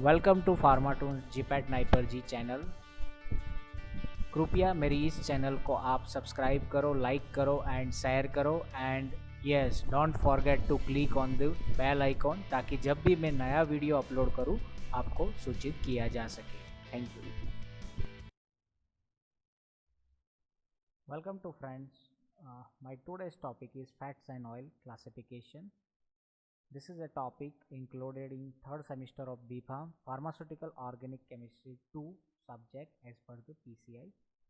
Welcome to Pharmatoons GPAT NIPER जी channel. कृपया मेरी इस चैनल को आप सब्सक्राइब करो, लाइक करो एंड शेयर करो and yes don't forget to click on the bell icon ताकि जब भी मैं नया वीडियो अपलोड करूं आपको सूचित किया जा सके। Thank you. Welcome to friends, my today's topic is fats and oil classification. This is a topic included in third semester of BPharm Pharmaceutical Organic Chemistry 2 subject as per the PCI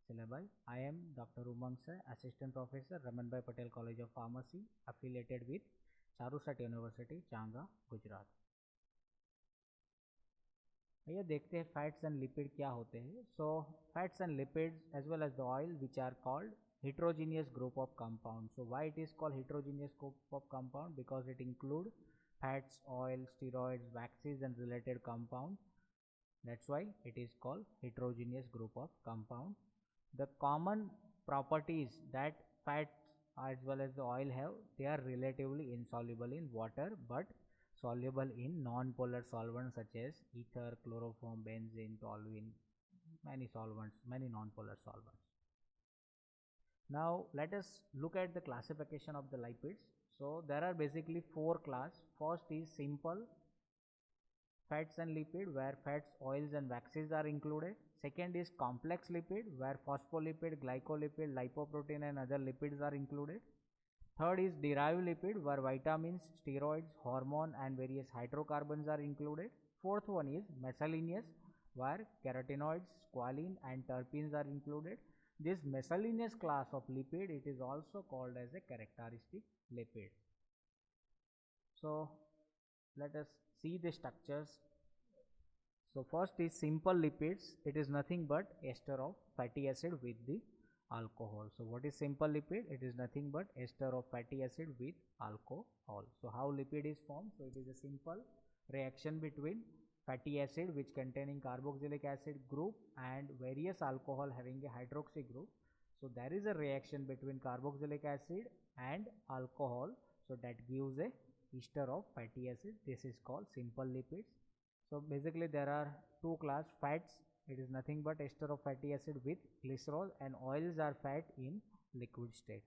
syllabus. I am Dr. Umang Sir, Assistant Professor, Ramanbhai Patel College of Pharmacy, affiliated with Charusat University, Changa, Gujarat. आइए देखते हैं fats and lipid क्या होते हैं. So fats and lipids as well as the oil which are called heterogeneous group of compounds. So why it is called heterogeneous group of compound? Because it include fats, oil, steroids, waxes and related compounds. That's why it is called heterogeneous group of compound. The common properties that fats as well as the oil have, they are relatively insoluble in water but soluble in non-polar solvents such as ether, chloroform, benzene, toluene, many solvents, many non-polar solvents. Now let us look at the classification of the lipids. So there are basically four class. First is simple fats and lipid where fats, oils and waxes are included. Second is complex lipid where phospholipid, glycolipid, lipoprotein and other lipids are included. Third is derived lipid where vitamins, steroids, hormone and various hydrocarbons are included. Fourth one is miscellaneous where carotenoids, squalene and terpenes are included. This miscellaneous class of lipid, it is also called as a characteristic lipid. So let us see the structures. So first is simple lipids. It is nothing but ester of fatty acid with the alcohol. So what is simple lipid? It is nothing but ester of fatty acid with alcohol. So how lipid is formed? So it is a simple reaction between fatty acid which containing carboxylic acid group and various alcohol having a hydroxy group. So there is a reaction between carboxylic acid and alcohol. So that gives a ester of fatty acid. This is called simple lipids. So basically there are two class fats. It is nothing but ester of fatty acid with glycerol, and oils are fat in liquid state.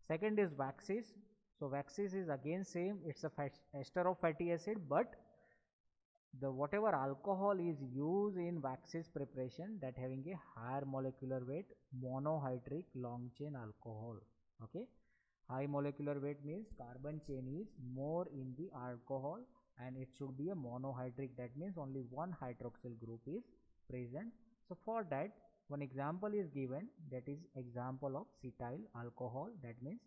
Second is waxes. So waxes is again same. It's a ester of fatty acid, but the whatever alcohol is used in waxes preparation that having a higher molecular weight, monohydric long chain alcohol. Okay, high molecular weight means carbon chain is more in the alcohol and it should be a monohydric, that means only one hydroxyl group is present. So for that one example is given, that is example of cetyl alcohol, that means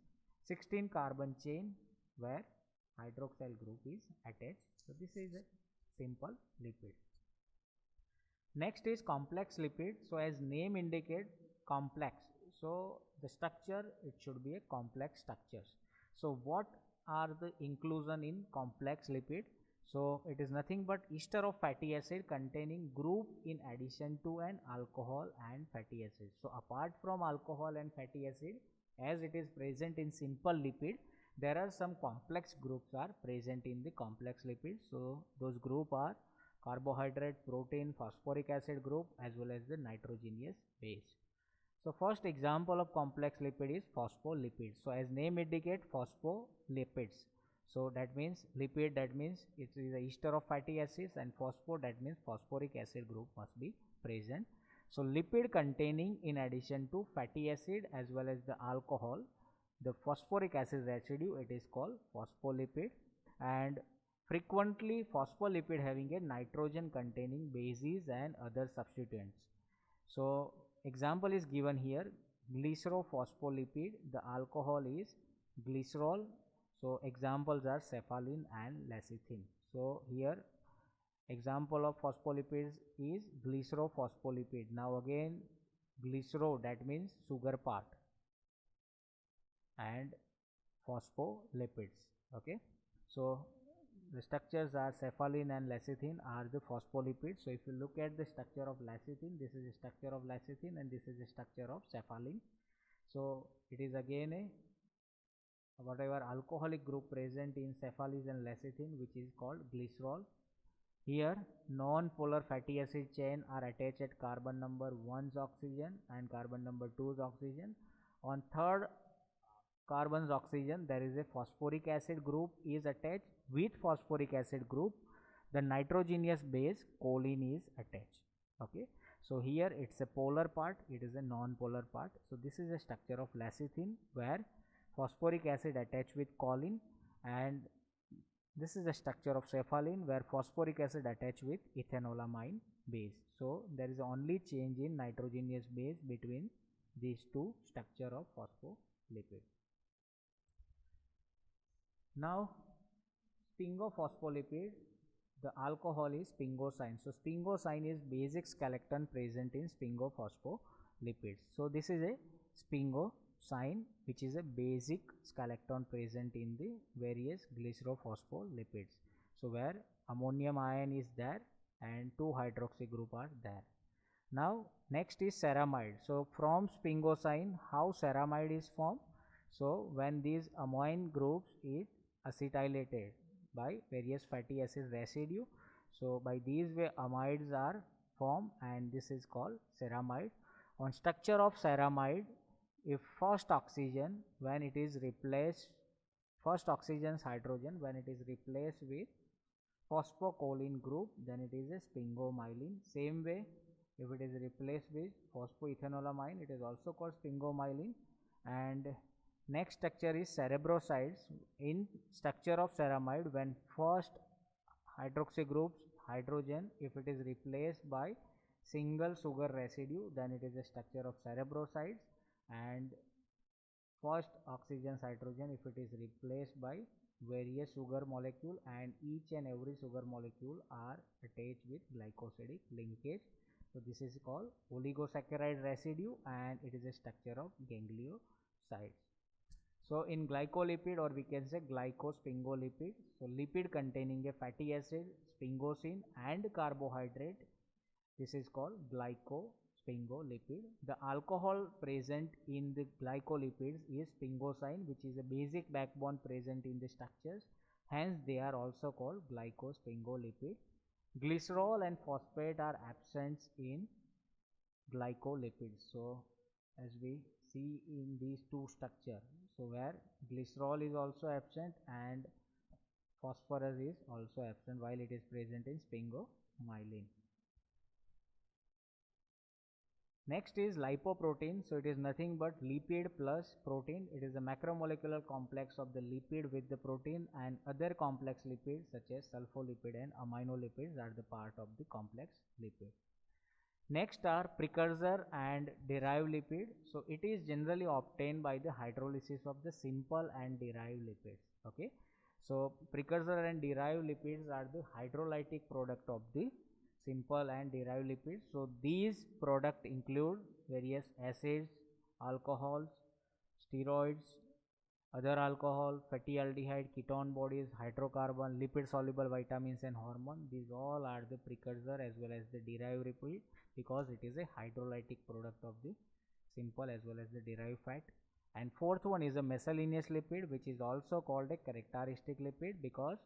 16 carbon chain where hydroxyl group is attached. So this is a simple lipid. Next is complex lipid. So as name indicate, complex. So the structure, it should be a complex structures. So what are the inclusion in complex lipid? So it is nothing but ester of fatty acid containing group in addition to an alcohol and fatty acid. So apart from alcohol and fatty acid, as it is present in simple lipid, there are some complex groups are present in the complex lipid. So those group are carbohydrate, protein, phosphoric acid group as well as the nitrogenous base. So first example of complex lipid is phospholipids. So as name indicate, phospholipids. So that means lipid, that means it is a ester of fatty acids, and phospho, that means phosphoric acid group must be present. So lipid containing in addition to fatty acid as well as the alcohol, the phosphoric acid residue, it is called phospholipid. And frequently phospholipid having a nitrogen containing bases and other substituents. So example is given here, glycerophospholipid, the alcohol is glycerol. So examples are cephalin and lecithin. So here example of phospholipids is glycerophospholipid. Now again glycero, that means sugar part, and phospholipids. Okay, so the structures are cephalin and lecithin are the phospholipids. So if you look at the structure of lecithin, this is the structure of lecithin and this is the structure of cephalin. So it is again a whatever alcoholic group present in cephalin and lecithin, which is called glycerol. Here non-polar fatty acid chain are attached at carbon number 1's oxygen and carbon number 2's oxygen. On third carbon's oxygen there is a phosphoric acid group is attached. With phosphoric acid group the nitrogenous base choline is attached. Okay, so here it's a polar part, it is a non-polar part. So this is a structure of lecithin where phosphoric acid attached with choline, and this is the structure of cephalin where phosphoric acid attached with ethanolamine base. So there is only change in nitrogenous base between these two structure of phospholipid. Now sphingophospholipid, the alcohol is sphingosine. So sphingosine is basic skeleton present in sphingophospholipid. So this is a sphingosine which is a basic skeleton present in the various glycerophospholipids. So where ammonium ion is there and 2 hydroxy group are there. Now next is ceramide. So from sphingosine how ceramide is formed? So when these amine groups is acetylated by various fatty acid residue, so by these way amides are formed and this is called ceramide. On structure of ceramide, if first oxygen when it is replaced, first oxygen's hydrogen when it is replaced with phosphocholine group, then it is a sphingomyelin. Same way if it is replaced with phosphoethanolamine, it is also called sphingomyelin. And next structure is cerebrosides. In structure of ceramide, when first hydroxy groups hydrogen if it is replaced by single sugar residue, then it is a structure of cerebrosides. And first oxygen's hydrogen if it is replaced by various sugar molecule, and each and every sugar molecule are attached with glycosidic linkage. So this is called oligosaccharide residue and it is a structure of gangliosides. So in glycolipid, or we can say glycosphingolipid, so lipid containing a fatty acid, sphingosine and carbohydrate, this is called glycosphingolipid. The alcohol present in the glycolipids is sphingosine, which is a basic backbone present in the structures, hence they are also called glycosphingolipid. Glycerol and phosphate are absent in glycolipids. So as we see in these two structure, so where glycerol is also absent and phosphorus is also absent while it is present in sphingomyelin. Next is lipoprotein. So it is nothing but lipid plus protein. It is a macromolecular complex of the lipid with the protein, and other complex lipids such as sulfolipid and aminolipids are the part of the complex lipid. Next are precursor and derived lipid. So it is generally obtained by the hydrolysis of the simple and derived lipids. Okay, so precursor and derived lipids are the hydrolytic product of the simple and derived lipids. So these products include various acids, alcohols, steroids, other alcohol, fatty aldehyde, ketone bodies, hydrocarbon, lipid soluble vitamins and hormone. These all are the precursor as well as the derived lipid, because it is a hydrolytic product of the simple as well as the derived fat. And fourth one is a miscellaneous lipid, which is also called a characteristic lipid because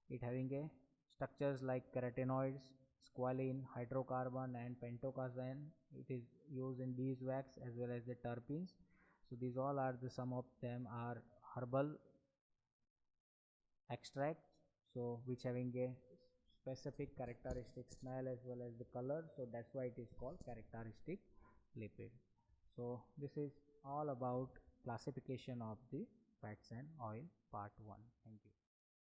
it having a structures like carotenoids, squalene, hydrocarbon and pentocosane. It is used in beeswax as well as the terpenes. So these all are the, some of them are herbal extracts, so which having a specific characteristic smell as well as the color. So that's why it is called characteristic lipid. So this is all about classification of the fats and oil part 1. Thank you.